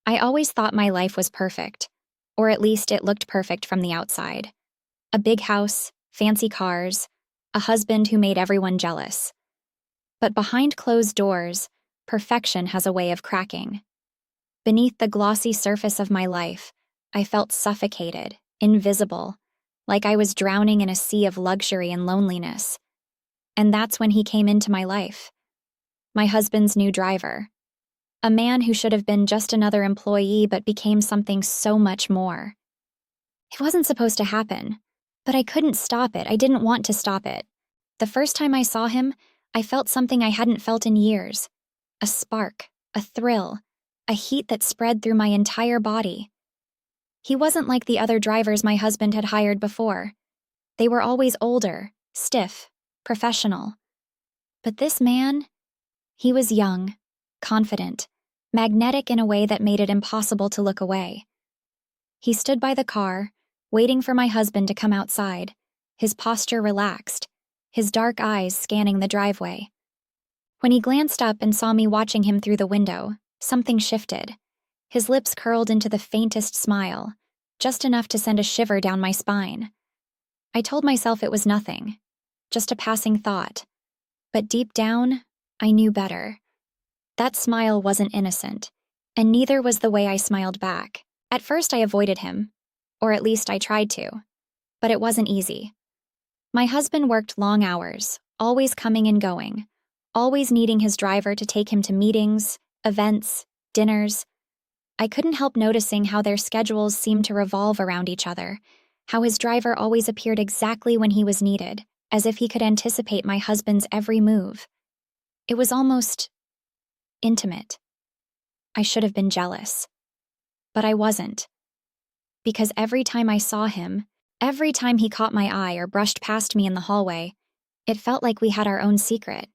I always thought my life was perfect, or at least it looked perfect from the outside. A big house, fancy cars, a husband who made everyone jealous. But behind closed doors, perfection has a way of cracking. Beneath the glossy surface of my life, I felt suffocated, invisible, like I was drowning in a sea of luxury and loneliness. And that's when he came into my life. My husband's new driver. A man who should have been just another employee but became something so much more. It wasn't supposed to happen, but I couldn't stop it. I didn't want to stop it. The first time I saw him, I felt something I hadn't felt in years. A spark, a thrill, a heat that spread through my entire body. He wasn't like the other drivers my husband had hired before. They were always older, stiff, professional. But this man, he was young, confident, magnetic in a way that made it impossible to look away. He stood by the car, waiting for my husband to come outside, his posture relaxed, his dark eyes scanning the driveway. When he glanced up and saw me watching him through the window, something shifted. His lips curled into the faintest smile, just enough to send a shiver down my spine. I told myself it was nothing, just a passing thought. But deep down, I knew better. That smile wasn't innocent, and neither was the way I smiled back. At first I avoided him, or at least I tried to. But it wasn't easy. My husband worked long hours, always coming and going, always needing his driver to take him to meetings, events, dinners. I couldn't help noticing how their schedules seemed to revolve around each other, how his driver always appeared exactly when he was needed, as if he could anticipate my husband's every move. It was almost intimate. I should have been jealous. But I wasn't. Because every time I saw him, every time he caught my eye or brushed past me in the hallway, it felt like we had our own secret.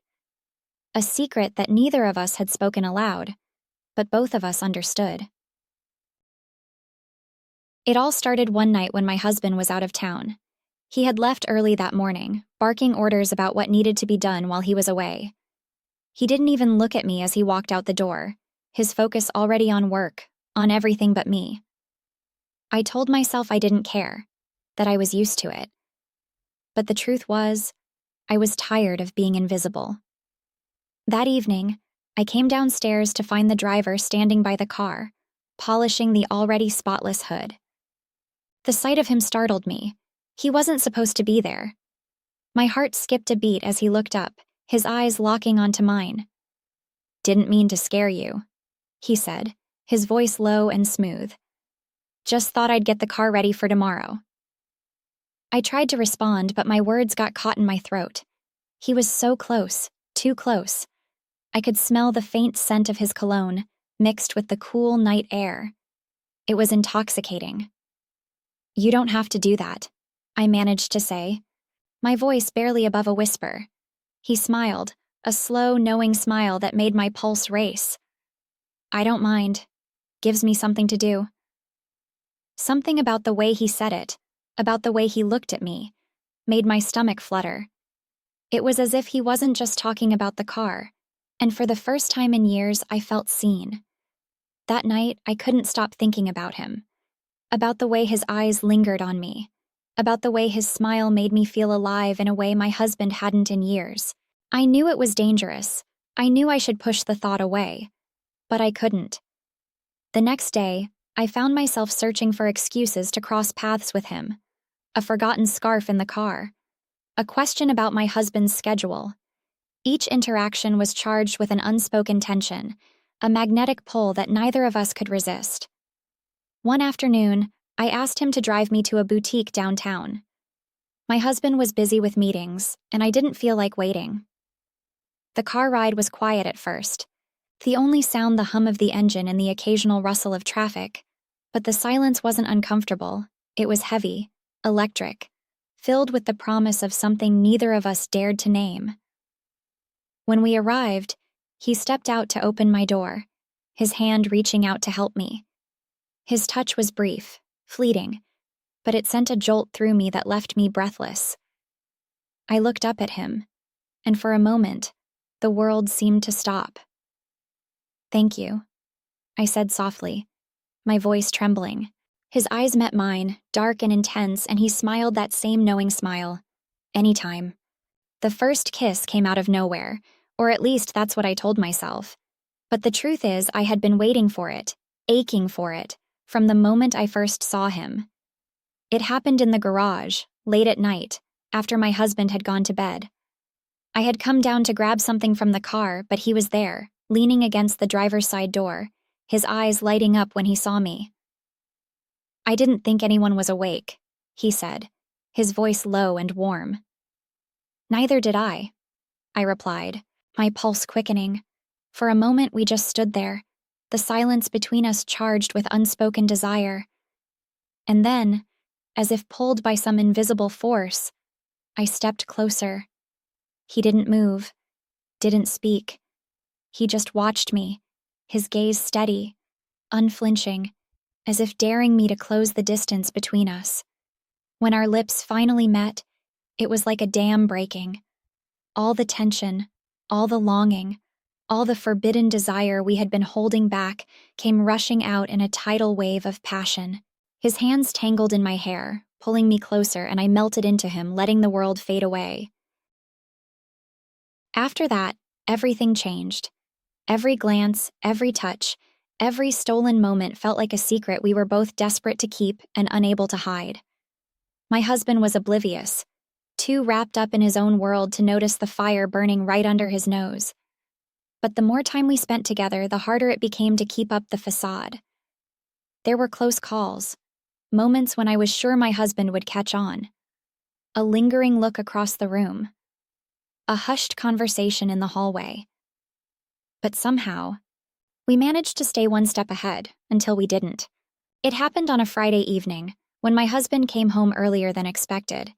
A secret that neither of us had spoken aloud, but both of us understood. It all started one night when my husband was out of town. He had left early that morning, barking orders about what needed to be done while he was away. He didn't even look at me as he walked out the door, his focus already on work, on everything but me. I told myself I didn't care, that I was used to it. But the truth was, I was tired of being invisible. That evening, I came downstairs to find the driver standing by the car, polishing the already spotless hood. The sight of him startled me. He wasn't supposed to be there. My heart skipped a beat as he looked up, his eyes locking onto mine. "Didn't mean to scare you," he said, his voice low and smooth. "Just thought I'd get the car ready for tomorrow." I tried to respond, but my words got caught in my throat. He was so close, too close. I could smell the faint scent of his cologne, mixed with the cool night air. It was intoxicating. "You don't have to do that," I managed to say, my voice barely above a whisper. He smiled, a slow, knowing smile that made my pulse race. "I don't mind. Gives me something to do." Something about the way he said it, about the way he looked at me, made my stomach flutter. It was as if he wasn't just talking about the car, and for the first time in years I felt seen. That night, I couldn't stop thinking about him, about the way his eyes lingered on me, about the way his smile made me feel alive in a way my husband hadn't in years. I knew it was dangerous. I knew I should push the thought away, but I couldn't. The next day, I found myself searching for excuses to cross paths with him. A forgotten scarf in the car, a question about my husband's schedule. Each interaction was charged with an unspoken tension, a magnetic pull that neither of us could resist. One afternoon, I asked him to drive me to a boutique downtown. My husband was busy with meetings, and I didn't feel like waiting. The car ride was quiet at first, the only sound the hum of the engine and the occasional rustle of traffic. But the silence wasn't uncomfortable. It was heavy, electric, filled with the promise of something neither of us dared to name. When we arrived, he stepped out to open my door, his hand reaching out to help me. His touch was brief, fleeting, but it sent a jolt through me that left me breathless. I looked up at him, and for a moment, the world seemed to stop. "Thank you," I said softly, my voice trembling. His eyes met mine, dark and intense, and he smiled that same knowing smile. Anytime. The first kiss came out of nowhere, or at least that's what I told myself. But the truth is, I had been waiting for it, aching for it, from the moment I first saw him. It happened in the garage, late at night, after my husband had gone to bed. I had come down to grab something from the car, but he was there, leaning against the driver's side door, his eyes lighting up when he saw me. "I didn't think anyone was awake," he said, his voice low and warm. "Neither did I replied, my pulse quickening. For a moment we just stood there, the silence between us charged with unspoken desire. And then, as if pulled by some invisible force, I stepped closer. He didn't move, didn't speak. He just watched me, his gaze steady, unflinching, as if daring me to close the distance between us. When our lips finally met, it was like a dam breaking. All the tension, all the longing, all the forbidden desire we had been holding back came rushing out in a tidal wave of passion. His hands tangled in my hair, pulling me closer, and I melted into him, letting the world fade away. After that, everything changed. Every glance, every touch, every stolen moment felt like a secret we were both desperate to keep and unable to hide. My husband was oblivious, too wrapped up in his own world to notice the fire burning right under his nose. But the more time we spent together, the harder it became to keep up the facade. There were close calls, moments when I was sure my husband would catch on. A lingering look across the room. A hushed conversation in the hallway. But somehow, we managed to stay one step ahead until we didn't. It happened on a Friday evening, when my husband came home earlier than expected.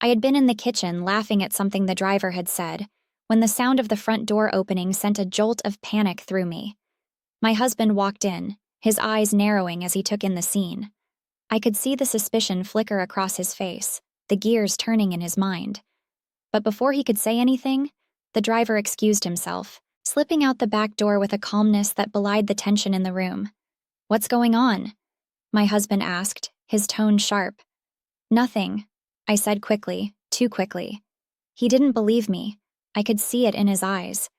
I had been in the kitchen laughing at something the driver had said, when the sound of the front door opening sent a jolt of panic through me. My husband walked in, his eyes narrowing as he took in the scene. I could see the suspicion flicker across his face, the gears turning in his mind. But before he could say anything, the driver excused himself, slipping out the back door with a calmness that belied the tension in the room. "What's going on?" my husband asked, his tone sharp. "Nothing," I said quickly, too quickly. He didn't believe me. I could see it in his eyes.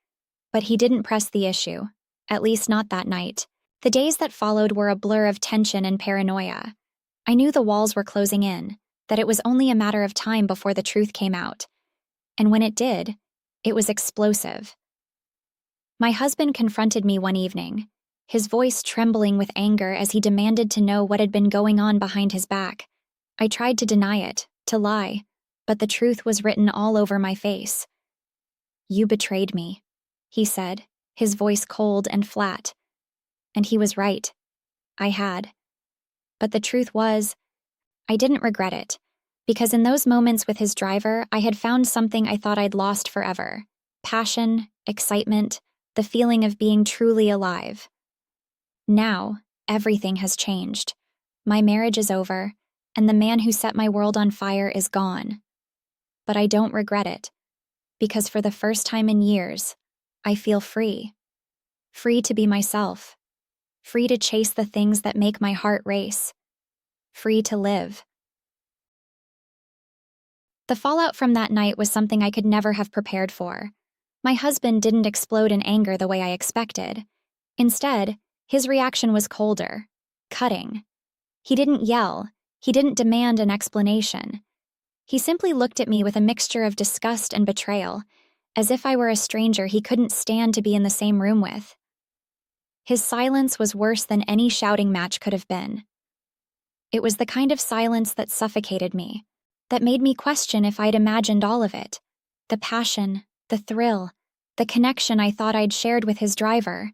But he didn't press the issue, at least not that night. The days that followed were a blur of tension and paranoia. I knew the walls were closing in, that it was only a matter of time before the truth came out. And when it did, it was explosive. My husband confronted me one evening, his voice trembling with anger as he demanded to know what had been going on behind his back. I tried to deny it, to lie, but the truth was written all over my face. "You betrayed me," he said, his voice cold and flat. And he was right. I had. But the truth was, I didn't regret it, because in those moments with his driver, I had found something I thought I'd lost forever. Passion, excitement, the feeling of being truly alive. Now, everything has changed. My marriage is over, and the man who set my world on fire is gone. But I don't regret it, because for the first time in years, I feel free. Free to be myself. Free to chase the things that make my heart race. Free to live. The fallout from that night was something I could never have prepared for. My husband didn't explode in anger the way I expected. Instead, his reaction was colder, cutting. He didn't yell. He didn't demand an explanation. He simply looked at me with a mixture of disgust and betrayal, as if I were a stranger he couldn't stand to be in the same room with. His silence was worse than any shouting match could have been. It was the kind of silence that suffocated me, that made me question if I'd imagined all of it. The passion, the thrill, the connection I thought I'd shared with his driver.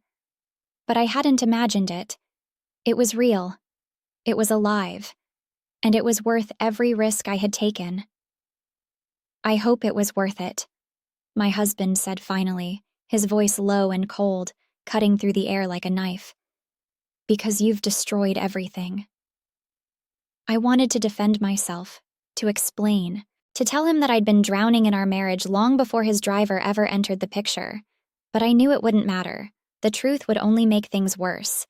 But I hadn't imagined it. It was real. It was alive. And it was worth every risk I had taken. "I hope it was worth it," my husband said finally, his voice low and cold, cutting through the air like a knife. "Because you've destroyed everything." I wanted to defend myself, to explain, to tell him that I'd been drowning in our marriage long before his driver ever entered the picture. But I knew it wouldn't matter. The truth would only make things worse.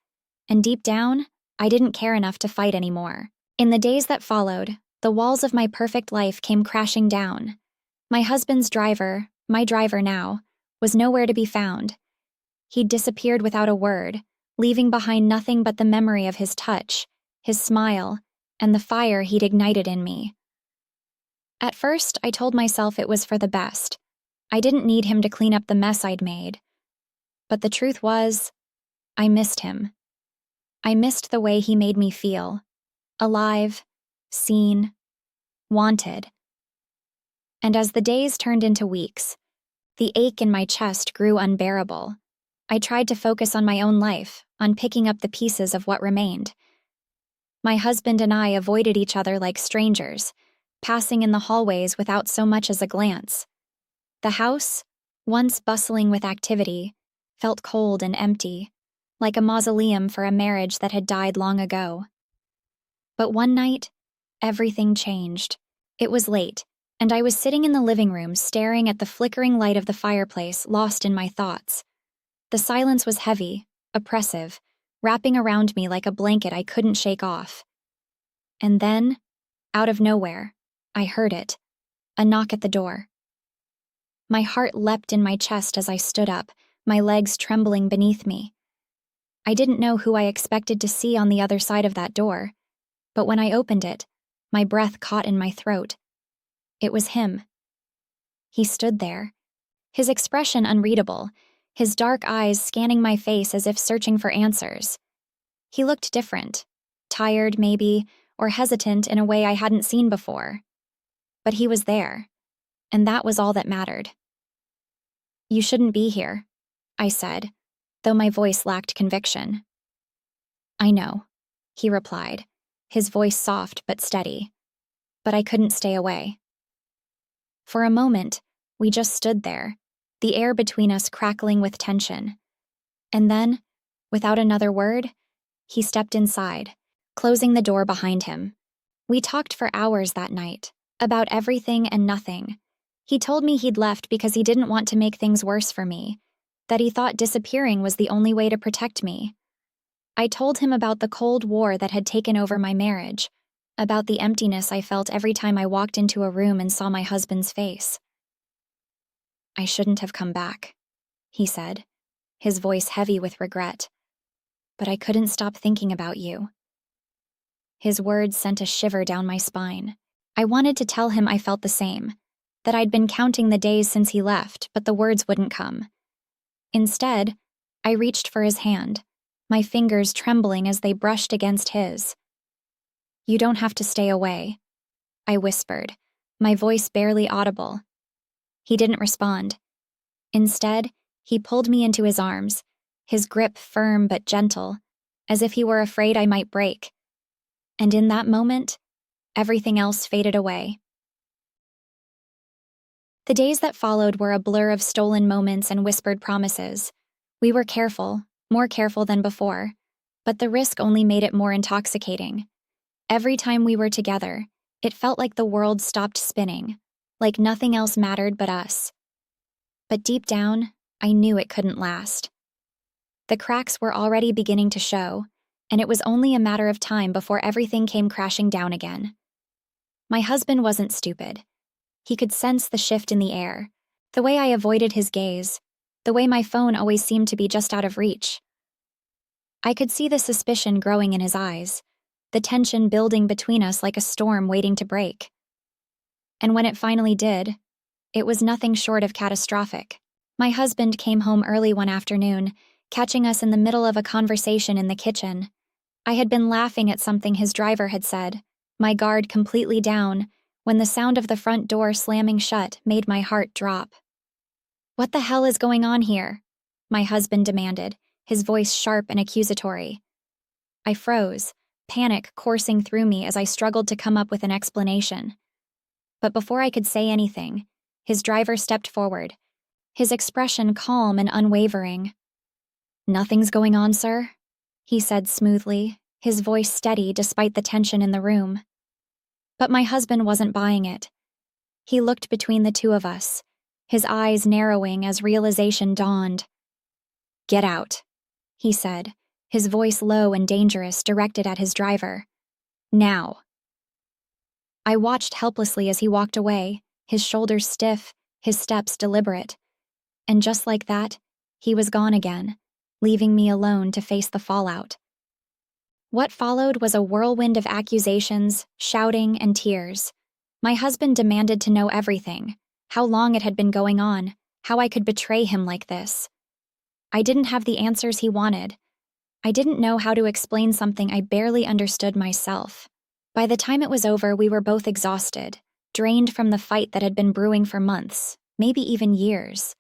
And deep down, I didn't care enough to fight anymore. In the days that followed, the walls of my perfect life came crashing down. My husband's driver, my driver now, was nowhere to be found. He'd disappeared without a word, leaving behind nothing but the memory of his touch, his smile, and the fire he'd ignited in me. At first, I told myself it was for the best. I didn't need him to clean up the mess I'd made. But the truth was, I missed him. I missed the way he made me feel. Alive, seen, wanted. And as the days turned into weeks, the ache in my chest grew unbearable. I tried to focus on my own life, on picking up the pieces of what remained. My husband and I avoided each other like strangers, passing in the hallways without so much as a glance. The house, once bustling with activity, felt cold and empty, like a mausoleum for a marriage that had died long ago. But one night, everything changed. It was late, and I was sitting in the living room staring at the flickering light of the fireplace, lost in my thoughts. The silence was heavy, oppressive, wrapping around me like a blanket I couldn't shake off. And then, out of nowhere, I heard it, a knock at the door. My heart leapt in my chest as I stood up, my legs trembling beneath me. I didn't know who I expected to see on the other side of that door, but when I opened it, my breath caught in my throat. It was him. He stood there, his expression unreadable, his dark eyes scanning my face as if searching for answers. He looked different, tired maybe, or hesitant in a way I hadn't seen before. But he was there, and that was all that mattered. "You shouldn't be here," I said, though my voice lacked conviction. "I know," he replied, his voice soft but steady. But I couldn't stay away. For a moment, we just stood there, the air between us crackling with tension. And then, without another word, he stepped inside, closing the door behind him. We talked for hours that night, about everything and nothing. He told me he'd left because he didn't want to make things worse for me, that he thought disappearing was the only way to protect me. I told him about the Cold War that had taken over my marriage, about the emptiness I felt every time I walked into a room and saw my husband's face. "I shouldn't have come back," he said, his voice heavy with regret. "But I couldn't stop thinking about you." His words sent a shiver down my spine. I wanted to tell him I felt the same, that I'd been counting the days since he left, but the words wouldn't come. Instead, I reached for his hand, my fingers trembling as they brushed against his. "You don't have to stay away," I whispered, my voice barely audible. He didn't respond. Instead, he pulled me into his arms, his grip firm but gentle, as if he were afraid I might break. And in that moment, everything else faded away. The days that followed were a blur of stolen moments and whispered promises. We were careful, more careful than before, but the risk only made it more intoxicating. Every time we were together, it felt like the world stopped spinning, like nothing else mattered but us. But deep down, I knew it couldn't last. The cracks were already beginning to show, and it was only a matter of time before everything came crashing down again. My husband wasn't stupid. He could sense the shift in the air, the way I avoided his gaze, the way my phone always seemed to be just out of reach. I could see the suspicion growing in his eyes, the tension building between us like a storm waiting to break. And when it finally did, it was nothing short of catastrophic. My husband came home early one afternoon, catching us in the middle of a conversation in the kitchen. I had been laughing at something his driver had said, my guard completely down, when the sound of the front door slamming shut made my heart drop. "What the hell is going on here?" my husband demanded, his voice sharp and accusatory. I froze, panic coursing through me as I struggled to come up with an explanation. But before I could say anything, his driver stepped forward, his expression calm and unwavering. "Nothing's going on, sir," he said smoothly, his voice steady despite the tension in the room. But my husband wasn't buying it. He looked between the two of us, his eyes narrowing as realization dawned. "Get out," he said, his voice low and dangerous, directed at his driver. Now. I watched helplessly as he walked away, his shoulders stiff, his steps deliberate. And just like that, he was gone again, leaving me alone to face the fallout. What followed was a whirlwind of accusations, shouting, and tears. My husband demanded to know everything, how long it had been going on, how I could betray him like this. I didn't have the answers he wanted. I didn't know how to explain something I barely understood myself. By the time it was over, we were both exhausted, drained from the fight that had been brewing for months, maybe even years.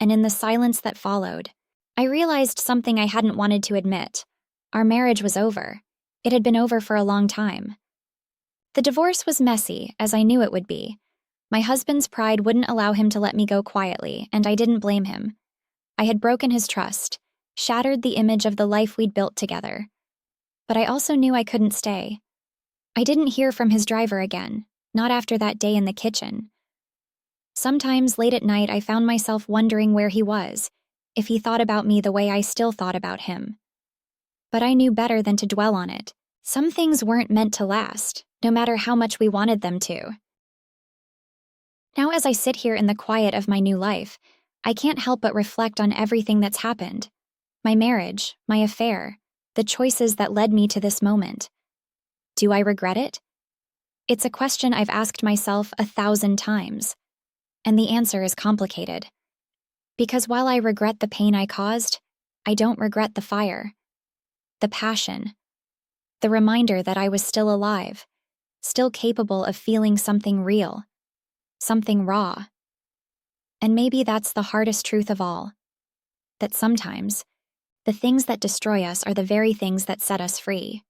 And in the silence that followed, I realized something I hadn't wanted to admit. Our marriage was over. It had been over for a long time. The divorce was messy, as I knew it would be. My husband's pride wouldn't allow him to let me go quietly, and I didn't blame him. I had broken his trust, shattered the image of the life we'd built together. But I also knew I couldn't stay. I didn't hear from his driver again, not after that day in the kitchen. Sometimes late at night I found myself wondering where he was, if he thought about me the way I still thought about him. But I knew better than to dwell on it. Some things weren't meant to last, no matter how much we wanted them to. Now as I sit here in the quiet of my new life, I can't help but reflect on everything that's happened. My marriage, my affair, the choices that led me to this moment. Do I regret it? It's a question I've asked myself 1,000 times. And the answer is complicated. Because while I regret the pain I caused, I don't regret the fire, the passion, the reminder that I was still alive, still capable of feeling something real, something raw. And maybe that's the hardest truth of all, that sometimes the things that destroy us are the very things that set us free.